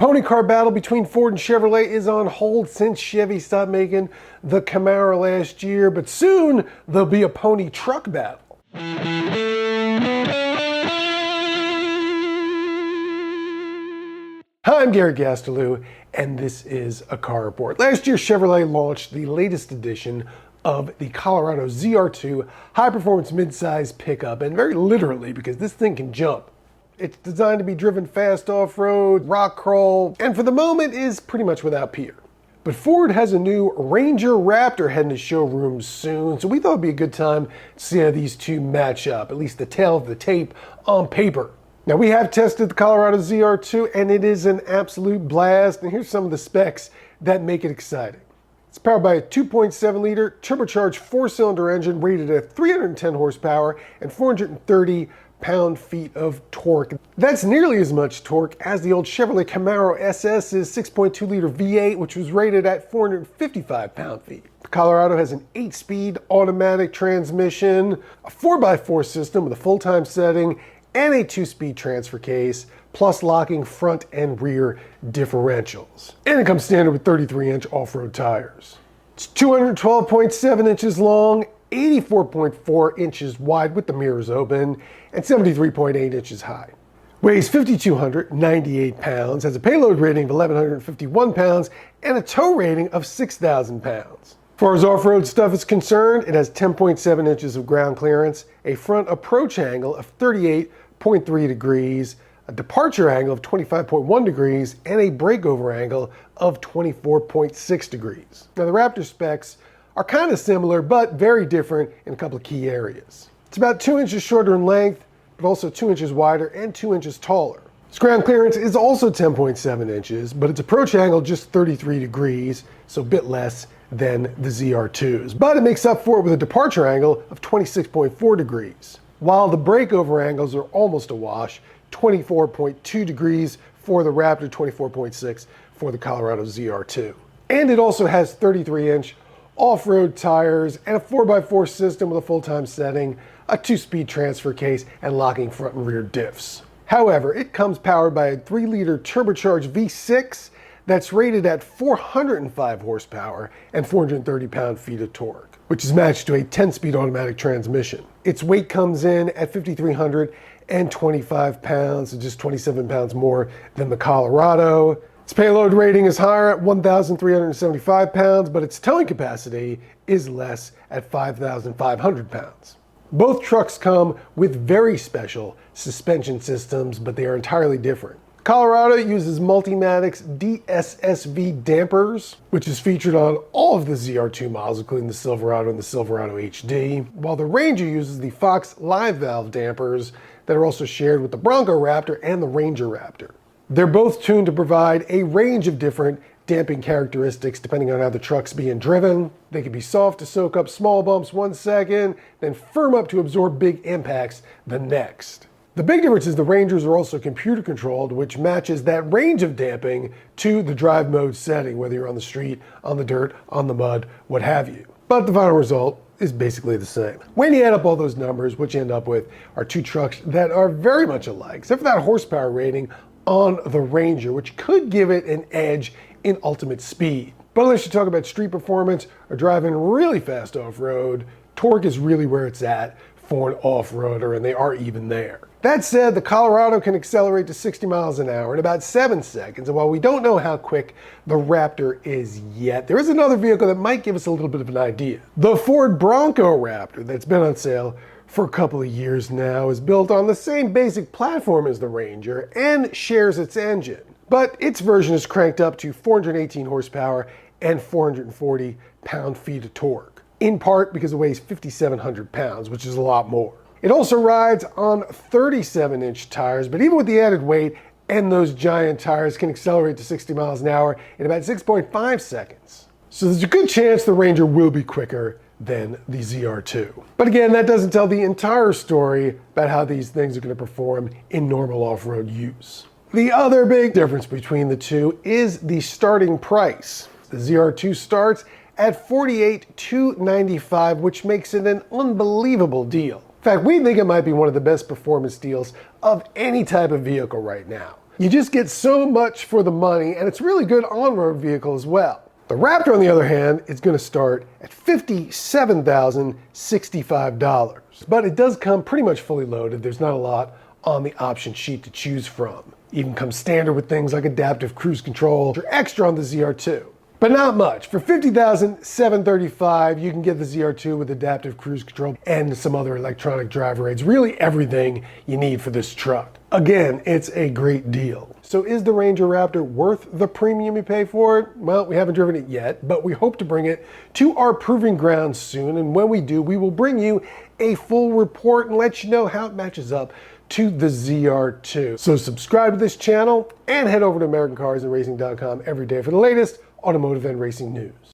pony car battle between Ford and Chevrolet is on hold since Chevy stopped making the Camaro last year, but soon there'll be a pony truck battle. Hi, I'm Gary Gastelou, and this is a car report. Last year, Chevrolet launched the latest edition of the Colorado ZR2 high-performance midsize pickup, and very literally, because this thing can jump. It's designed to be driven fast off-road, rock crawl, and for the moment is pretty much without peer. But Ford has a new Ranger Raptor heading to showrooms soon, so we thought it'd be a good time to see how these two match up, at least the tail of the tape on paper. Now, we have tested the Colorado ZR2, and it is an absolute blast, and here's some of the specs that make it exciting. It's powered by a 2.7-liter turbocharged 4-cylinder engine rated at 310 horsepower and 430 pound-feet of torque. That's nearly as much torque as the old Chevrolet Camaro SS's 6.2-liter V8, which was rated at 455 pound-feet. The Colorado has an 8-speed automatic transmission, a 4x4 system with a full-time setting, and a 2-speed transfer case, plus locking front and rear differentials. And it comes standard with 33-inch off-road tires. It's 212.7 inches long, 84.4 inches wide with the mirrors open, and 73.8 inches high. Weighs 5,298 pounds, has a payload rating of 1,151 pounds, and a tow rating of 6,000 pounds. As far as off-road stuff is concerned, it has 10.7 inches of ground clearance, a front approach angle of 38.3 degrees, a departure angle of 25.1 degrees, and a breakover angle of 24.6 degrees. Now, the Raptor specs are kind of similar, but very different in a couple of key areas. It's about 2 inches shorter in length, but also 2 inches wider and 2 inches taller. Its ground clearance is also 10.7 inches, but its approach angle just 33 degrees, so a bit less than the ZR2's. But it makes up for it with a departure angle of 26.4 degrees, while the breakover angles are almost a wash, 24.2 degrees for the Raptor, 24.6 for the Colorado ZR2. And it also has 33-inch off-road tires and a 4x4 system with a full-time setting, a 2-speed transfer case, and locking front and rear diffs. However, it comes powered by a 3-liter turbocharged V6 that's rated at 405 horsepower and 430 pound-feet of torque, which is matched to a 10-speed automatic transmission. Its weight comes in at 5,325 pounds, so just 27 pounds more than the Colorado. Its payload rating is higher at 1,375 pounds, but its towing capacity is less at 5,500 pounds. Both trucks come with very special suspension systems, but they are entirely different. Colorado uses Multimatic's DSSV dampers, which is featured on all of the ZR2 models, including the Silverado and the Silverado HD, while the Ranger uses the Fox live valve dampers that are also shared with the Bronco Raptor and the Ranger Raptor. They're both tuned to provide a range of different damping characteristics depending on how the truck's being driven. They can be soft to soak up small bumps 1 second, then firm up to absorb big impacts the next. The big difference is the Rangers are also computer controlled, which matches that range of damping to the drive mode setting, whether you're on the street, on the dirt, on the mud, what have you. But the final result is basically the same. When you add up all those numbers, what you end up with are two trucks that are very much alike, except for that horsepower rating on the Ranger, which could give it an edge in ultimate speed. But unless you talk about street performance or driving really fast off-road, torque is really where it's at for an off-roader, and they are even there. That said, the Colorado can accelerate to 60 miles an hour in about 7 seconds, and while we don't know how quick the Raptor is yet, there is another vehicle that might give us a little bit of an idea. The Ford Bronco Raptor, that's been on sale for a couple of years now, is built on the same basic platform as the Ranger and shares its engine. But its version is cranked up to 418 horsepower and 440 pound-feet of torque, in part because it weighs 5,700 pounds, which is a lot more. It also rides on 37-inch tires, but even with the added weight and those giant tires, can accelerate to 60 miles an hour in about 6.5 seconds. So there's a good chance the Ranger will be quicker than the ZR2. But again, that doesn't tell the entire story about how these things are going to perform in normal off-road use. The other big difference between the two is the starting price. The ZR2 starts at $48,295, which makes it an unbelievable deal. In fact, we think it might be one of the best performance deals of any type of vehicle right now. You just get so much for the money, and it's really good on-road vehicle as well. The Raptor, on the other hand, is going to start at $57,065, but it does come pretty much fully loaded. There's not a lot on the option sheet to choose from. Even comes standard with things like adaptive cruise control or extra on the ZR2. But not much. For $50,735, you can get the ZR2 with adaptive cruise control and some other electronic driver aids. Really everything you need for this truck. Again, it's a great deal. So is the Ranger Raptor worth the premium you pay for it? Well, we haven't driven it yet, but we hope to bring it to our proving grounds soon. And when we do, we will bring you a full report and let you know how it matches up to the ZR2. So subscribe to this channel and head over to AmericanCarsAndRacing.com every day for the latest automotive and racing news.